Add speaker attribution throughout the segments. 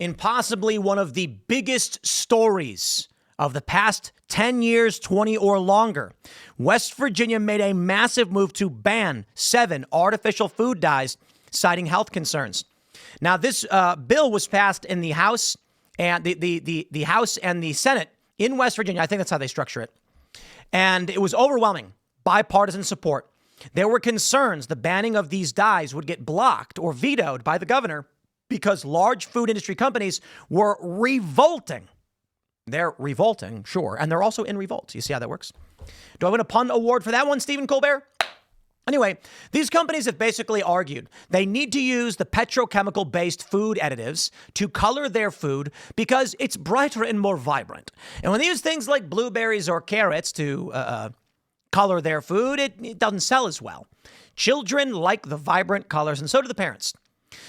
Speaker 1: in possibly one of the biggest stories of the past 10 years, 20 or longer, West Virginia made a massive move to ban 7 artificial food dyes, citing health concerns. Now, this bill was passed in the House and the House and the Senate in West Virginia. I think that's how they structure it. And it was overwhelming bipartisan support. There were concerns the banning of these dyes would get blocked or vetoed by the governor because large food industry companies were revolting. They're revolting, sure, and they're also in revolt. You see how that works? Do I win a pun award for that one, Stephen Colbert? Anyway, these companies have basically argued they need to use the petrochemical-based food additives to color their food because it's brighter and more vibrant. And when they use things like blueberries or carrots to color their food, it doesn't sell as well. Children like the vibrant colors, and so do the parents.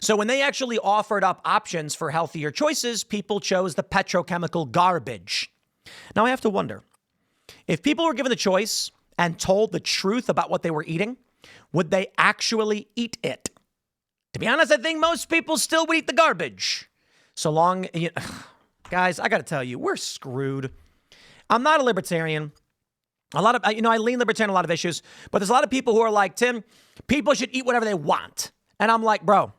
Speaker 1: So when they actually offered up options for healthier choices, people chose the petrochemical garbage. Now I have to wonder, if people were given the choice and told the truth about what they were eating, would they actually eat it? To be honest, I think most people still would eat the garbage. So long, guys, I got to tell you, we're screwed. I'm not a libertarian. I lean libertarian on a lot of issues, but there's a lot of people who are like, Tim, people should eat whatever they want. And I'm like, bro,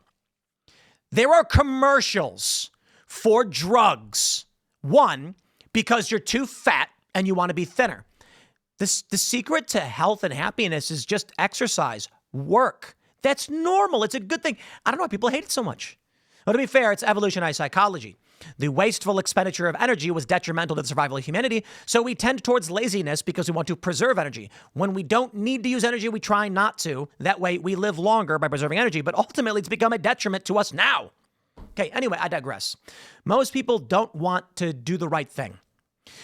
Speaker 1: there are commercials for drugs. One, because you're too fat and you want to be thinner. The secret to health and happiness is just exercise, work. That's normal. It's a good thing. I don't know why people hate it so much. Well, to be fair, it's evolutionary psychology. The wasteful expenditure of energy was detrimental to the survival of humanity, so we tend towards laziness because we want to preserve energy. When we don't need to use energy, we try not to. That way, we live longer by preserving energy, but ultimately, it's become a detriment to us now. Okay, anyway, I digress. Most people don't want to do the right thing.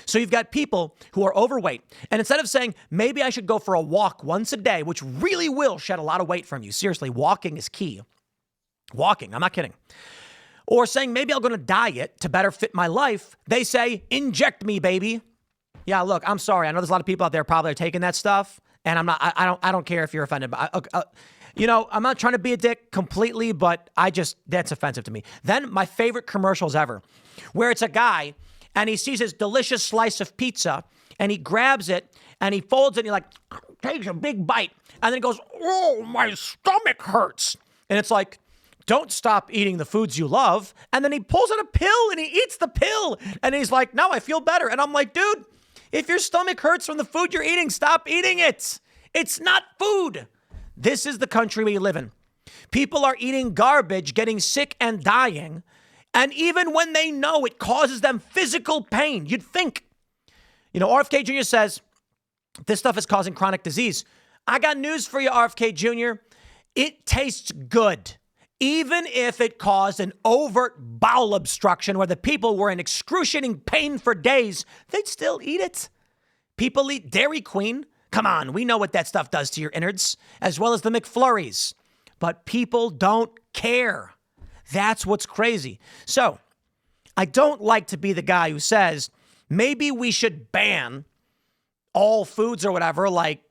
Speaker 1: So you've got people who are overweight, and instead of saying, maybe I should go for a walk once a day, which really will shed a lot of weight from you. Seriously, walking is key. Walking, I'm not kidding. Or saying, maybe I'll go on a diet to better fit my life. They say, inject me, baby. Yeah, look, I'm sorry. I know there's a lot of people out there probably are taking that stuff, and I don't care if you're offended. But I'm not trying to be a dick completely, but that's offensive to me. Then my favorite commercials ever, where it's a guy and he sees his delicious slice of pizza and he grabs it and he folds it and he takes a big bite. And then he goes, oh, my stomach hurts. And it's like, don't stop eating the foods you love. And then he pulls out a pill and he eats the pill. And he's like, no, I feel better. And I'm like, dude, if your stomach hurts from the food you're eating, stop eating it. It's not food. This is the country we live in. People are eating garbage, getting sick and dying. And even when they know it causes them physical pain, you'd think. RFK Jr. says this stuff is causing chronic disease. I got news for you, RFK Jr. It tastes good. Even if it caused an overt bowel obstruction where the people were in excruciating pain for days, they'd still eat it. People eat Dairy Queen. Come on, we know what that stuff does to your innards, as well as the McFlurries. But people don't care. That's what's crazy. So I don't like to be the guy who says, maybe we should ban all foods or whatever, like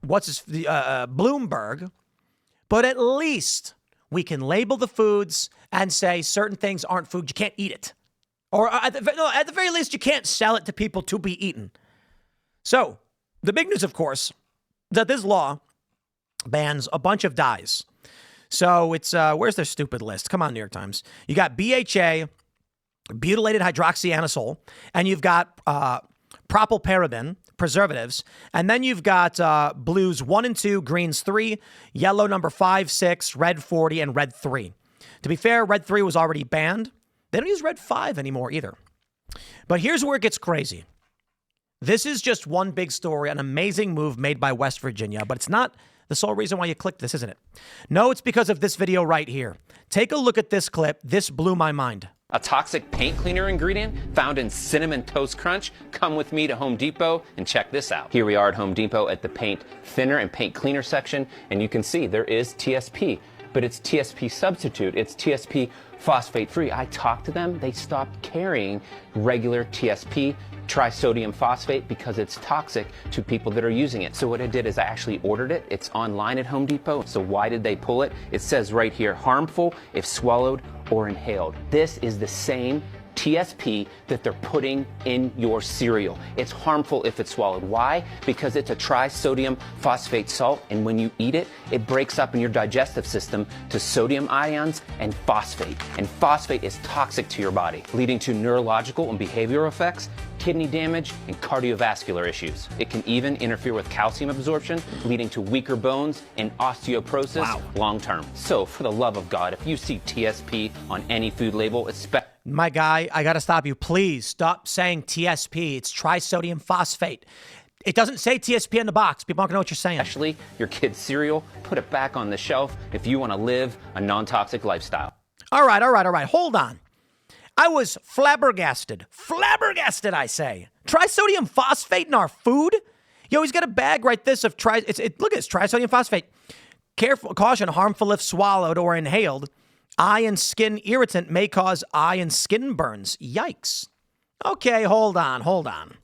Speaker 1: Bloomberg, but at least we can label the foods and say certain things aren't food. You can't eat it. Or at the very least, you can't sell it to people to be eaten. So the big news, of course, is that this law bans a bunch of dyes. So it's, where's their stupid list? Come on, New York Times. You got BHA, butylated hydroxyanisole, and you've got propylparaben, preservatives, and then you've got blues 1 and 2, greens 3, yellow number 5, 6, red 40, and red 3. To be fair, red 3 was already banned. They don't use red 5 anymore either. But here's where it gets crazy. This is just one big story, an amazing move made by West Virginia, but it's not the sole reason why you clicked this, isn't it? No, it's because of this video right here. Take a look at this clip. This blew my mind.
Speaker 2: A toxic paint cleaner ingredient found in Cinnamon Toast Crunch. Come with me to Home Depot and check this out. Here we are at Home Depot at the paint thinner and paint cleaner section, and you can see there is TSP, but it's TSP substitute. It's TSP phosphate-free. I talked to them. They stopped carrying regular TSP, trisodium phosphate, because it's toxic to people that are using it. So what I did is I actually ordered it. It's online at Home Depot. So why did they pull it? It says right here, harmful if swallowed or inhaled. This is the same TSP that they're putting in your cereal. It's harmful if it's swallowed. Why? Because it's a trisodium phosphate salt, and when you eat it, it breaks up in your digestive system to sodium ions and phosphate. And phosphate is toxic to your body, leading to neurological and behavioral effects, kidney damage, and cardiovascular issues. It can even interfere with calcium absorption, leading to weaker bones and osteoporosis long term. So, for the love of God, if you see TSP on any food label, especially
Speaker 1: My guy, I got to stop you. Please stop saying TSP. It's trisodium phosphate. It doesn't say TSP in the box. People aren't going to know what you're saying.
Speaker 2: especially your kid's cereal, put it back on the shelf if you want to live a non-toxic lifestyle.
Speaker 1: All right. Hold on. I was flabbergasted. Flabbergasted, I say. Trisodium phosphate in our food? Yo, he's got a bag right this of look at this, trisodium phosphate. Careful, caution, harmful if swallowed or inhaled. Eye and skin irritant may cause eye and skin burns. Yikes. Okay, hold on.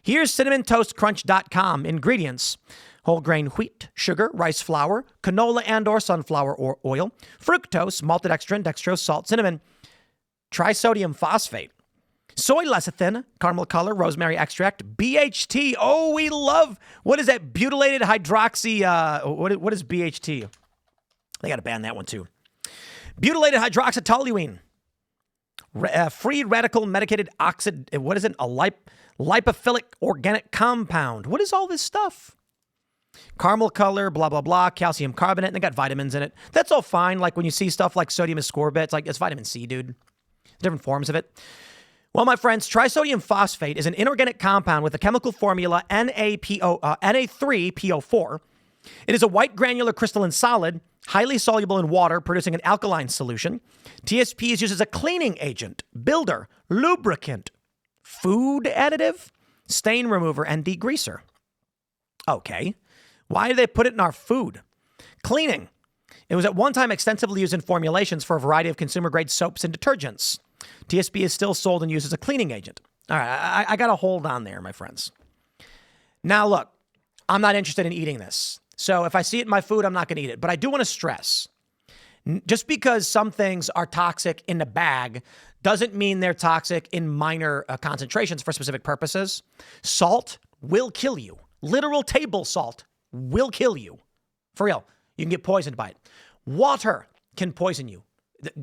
Speaker 1: Here's CinnamonToastCrunch.com. Ingredients: whole grain wheat, sugar, rice flour, canola and or sunflower oil, fructose, maltodextrin, dextrose, salt, cinnamon, trisodium phosphate, soy lecithin, caramel color, rosemary extract, BHT. Oh, we love, what is that? Butylated hydroxy, what is BHT? They got to ban that one too. Butylated hydroxytoluene, free radical medicated oxid, what is it? A lipophilic organic compound. What is all this stuff? Caramel color, blah, blah, blah, calcium carbonate, and they got vitamins in it. That's all fine. Like when you see stuff like sodium ascorbate, it's like, it's vitamin C, dude. Different forms of it. Well, my friends, trisodium phosphate is an inorganic compound with the chemical formula Na3PO4. It is a white granular crystalline solid, highly soluble in water, producing an alkaline solution. TSP is used as a cleaning agent, builder, lubricant, food additive, stain remover, and degreaser. Okay. Why do they put it in our food? Cleaning. It was at one time extensively used in formulations for a variety of consumer-grade soaps and detergents. TSP is still sold and used as a cleaning agent. All right, I got to hold on there, my friends. Now, look, I'm not interested in eating this. So if I see it in my food, I'm not going to eat it. But I do want to stress, just because some things are toxic in the bag doesn't mean they're toxic in minor concentrations for specific purposes. Salt will kill you. Literal table salt will kill you. For real. You can get poisoned by it. Water can poison you.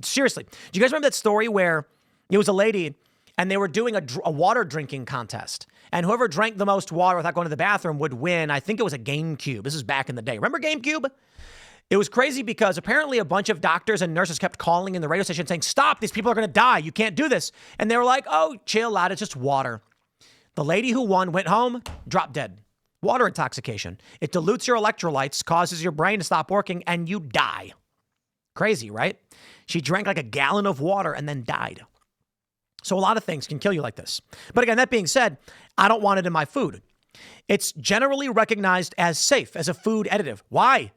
Speaker 1: Seriously. Do you guys remember that story where it was a lady and they were doing a water drinking contest? And whoever drank the most water without going to the bathroom would win. I think it was a GameCube. This is back in the day. Remember GameCube? It was crazy because apparently a bunch of doctors and nurses kept calling in the radio station saying, stop, these people are going to die. You can't do this. And they were like, oh, chill out. It's just water. The lady who won went home, dropped dead. Water intoxication. It dilutes your electrolytes, causes your brain to stop working, and you die. Crazy, right? She drank like a gallon of water and then died. So a lot of things can kill you like this. But again, that being said, I don't want it in my food. It's generally recognized as safe as a food additive. Why?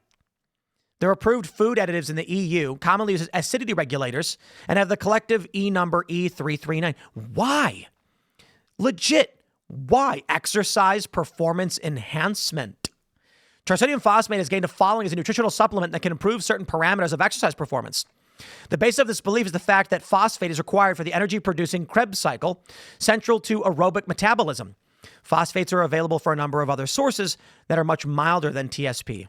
Speaker 1: They're approved food additives in the EU, commonly used as acidity regulators, and have the collective E number E339. Why? Legit. Why? Exercise performance enhancement. Trisodium phosphate has gained a following as a nutritional supplement that can improve certain parameters of exercise performance. The basis of this belief is the fact that phosphate is required for the energy-producing Krebs cycle, central to aerobic metabolism. Phosphates are available for a number of other sources that are much milder than TSP.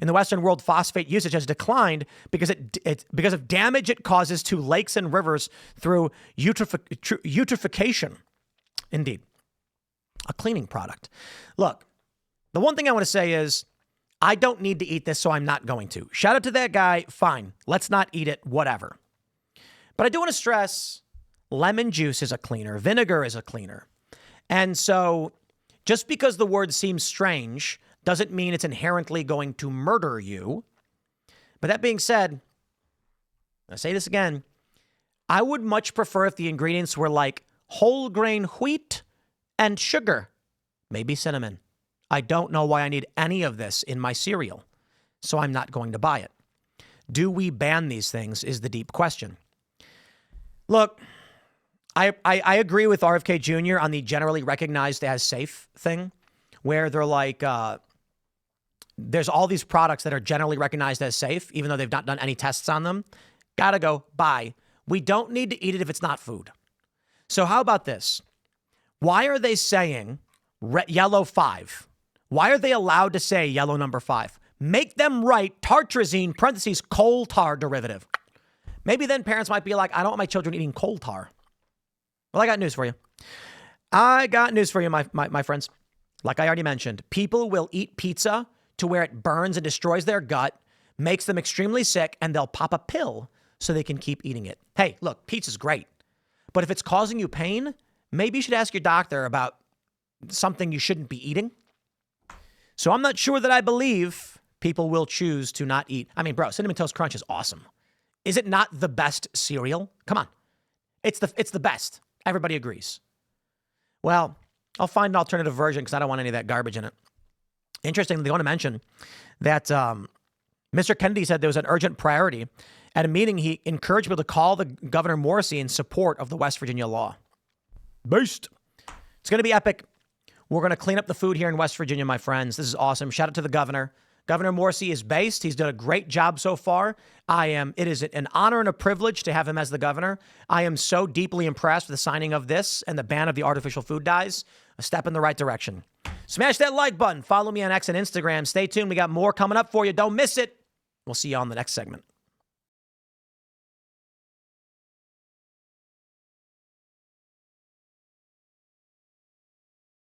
Speaker 1: In the Western world, phosphate usage has declined because of damage it causes to lakes and rivers through eutrophication. Indeed. A cleaning product. Look, the one thing I want to say is I don't need to eat this, so I'm not going to. Shout out to that guy. Fine. Let's not eat it. Whatever. But I do want to stress lemon juice is a cleaner. Vinegar is a cleaner. And so just because the word seems strange doesn't mean it's inherently going to murder you. But that being said, I'll say this again. I would much prefer if the ingredients were like whole grain wheat and sugar, maybe cinnamon. I don't know why I need any of this in my cereal, so I'm not going to buy it. Do we ban these things is the deep question. Look, I agree with RFK Jr. on the generally recognized as safe thing, where they're like, there's all these products that are generally recognized as safe, even though they've not done any tests on them. Gotta go. Bye. We don't need to eat it if it's not food. So how about this? Why are they saying yellow 5? Why are they allowed to say yellow number 5? Make them write tartrazine, parentheses, coal tar derivative. Maybe then parents might be like, I don't want my children eating coal tar. Well, I got news for you. My friends. Like I already mentioned, people will eat pizza to where it burns and destroys their gut, makes them extremely sick, and they'll pop a pill so they can keep eating it. Hey, look, pizza's great. But if it's causing you pain, maybe you should ask your doctor about something you shouldn't be eating. So I'm not sure that I believe people will choose to not eat. I mean, bro, Cinnamon Toast Crunch is awesome. Is it not the best cereal? Come on. It's the best. Everybody agrees. Well, I'll find an alternative version because I don't want any of that garbage in it. Interestingly, they want to mention that Mr. Kennedy said there was an urgent priority. At a meeting, he encouraged people to call the Governor Morrissey in support of the West Virginia law. Beast. It's going to be epic. We're going to clean up the food here in West Virginia, my friends. This is awesome. Shout out to the governor. Governor Morrissey is based. He's done a great job so far. It is an honor and a privilege to have him as the governor. I am so deeply impressed with the signing of this and the ban of the artificial food dyes. A step in the right direction. Smash that like button. Follow me on X and Instagram. Stay tuned. We got more coming up for you. Don't miss it. We'll see you on the next segment.